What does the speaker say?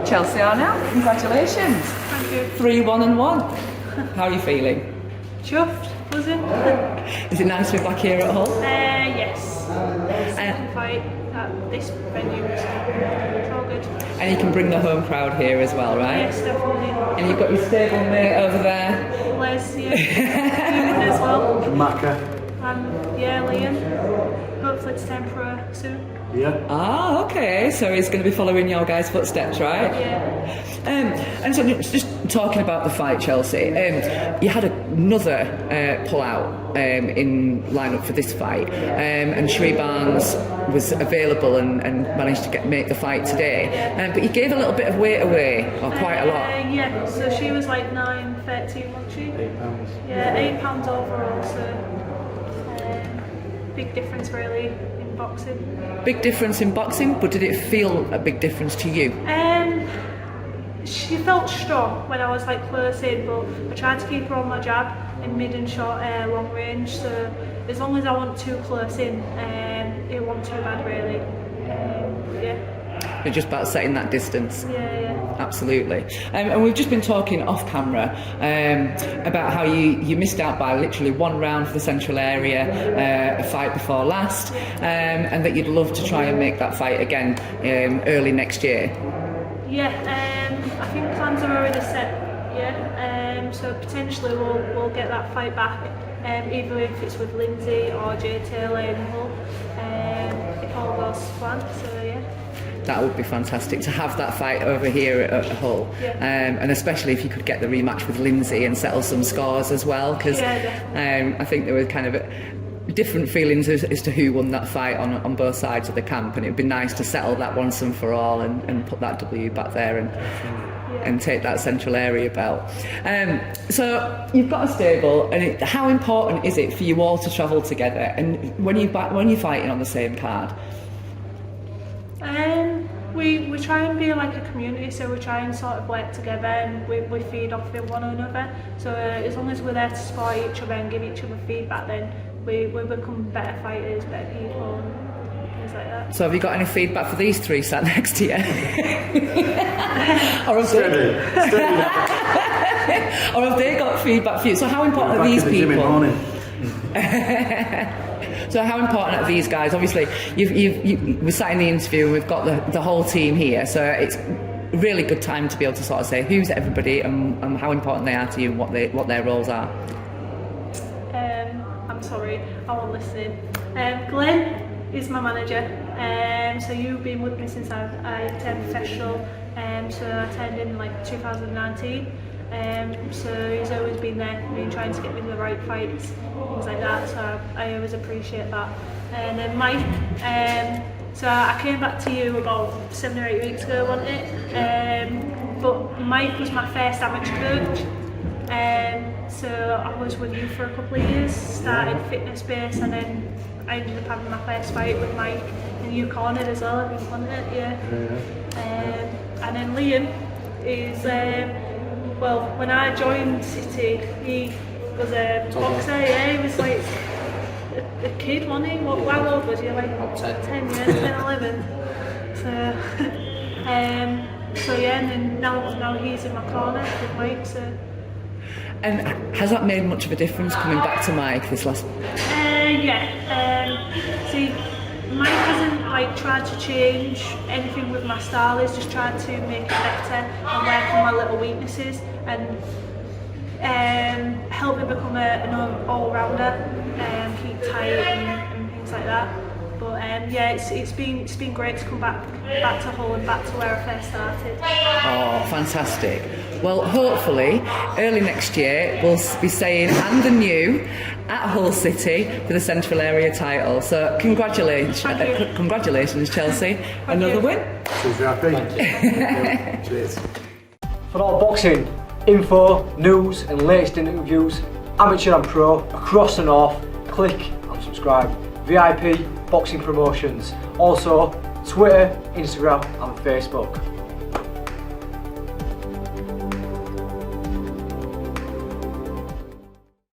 Chelsey Arnell, congratulations. Thank you. 3-1 and 1. How are you feeling? Chuffed, buzzing. Is it nice to be back here at Hull? Yes. Second fight at this venue, so it's all good. And you can bring the home crowd here as well, right? Yes, definitely. And you've got your stablemate over there. Les, yeah. Human as well. Macca. And yeah, Liam. Hopefully it's temporary soon. Yeah. Ah, okay. So he's going to be following your guys' footsteps, right? Yeah. And so just talking about the fight, Chelsey, you had another pull-out in line-up for this fight, and Sheree Barnes was available and managed to make the fight today, but you gave a little bit of weight away, or quite a lot. Yeah, so she was like 9.13, wasn't she? £8. Yeah, £8 overall, so big difference really in boxing. Big difference in boxing, but did it feel a big difference to you? She felt strong when I was like close in, but I tried to keep her on my jab in mid and short long range, so as long as I wasn't too close in, it wasn't too bad really. Yeah. It's just about setting that distance. Yeah. Absolutely. And we've just been talking off camera about how you missed out by literally one round for the central area, a fight before last, and that you'd love to try and make that fight again early next year. Yeah, I think plans are already set. Yeah, so potentially we'll get that fight back, either if it's with Lindsay or Jay Taylor in Hull, if all goes to plan. So yeah. That would be fantastic to have that fight over here at Hull, and especially if you could get the rematch with Lindsay and settle some scores as well, because I think there were kind of different feelings as to who won that fight on both sides of the camp, and it'd be nice to settle that once and for all and put that W back there and take that central area belt. So you've got a stable, and how important is it for you all to travel together, and when you're fighting on the same card? We try and be like a community, so we try and sort of work together, and we feed off of one another. So as long as we're there to support each other and give each other feedback, then we become better fighters, better people, and things like that. So have you got any feedback for these three sat next to you? Or have they got feedback for you? So how important are these people? So how important are these guys? Obviously, we sat in the interview and we've got the whole team here, so it's a really good time to be able to sort of say who's everybody and how important they are to you and what their roles are. I'm sorry, I won't listen. Glenn is my manager, so you've been with me since I turned professional, so I turned in like 2019. So he's always been there, trying to get me the right fights, things like that, so I always appreciate that. And then Mike, so I came back to you about 7 or 8 weeks ago, wasn't it? But Mike was my first amateur coach, so I was with you for a couple of years, started fitness base, and then I ended up having my first fight with Mike, and you cornered as well, I think, wasn't it? Yeah. And then Liam is, well, when I joined City, he was a boxer, yeah, he was like a kid, wasn't he? How old was he? Like 10, yeah, 10, 11. So yeah, and then now he's in my corner with Mike, so. And has that made much of a difference coming back to Mike this last? See, Mike hasn't like tried to change anything with my style. He's just tried to make it better and work on my little weaknesses and help me become an all-rounder, keep tight and things like that. But yeah, it's been great to come back to Hull and back to where I first started. Oh, fantastic. Well, hopefully, early next year, we'll be saying and anew at Hull City for the Central Area title. So congratulations, Chelsey. Another win. Cheers. For all boxing info, news and latest interviews, amateur and pro, across the north, click and subscribe. VIP Boxing Promotions. Also, Twitter, Instagram and Facebook.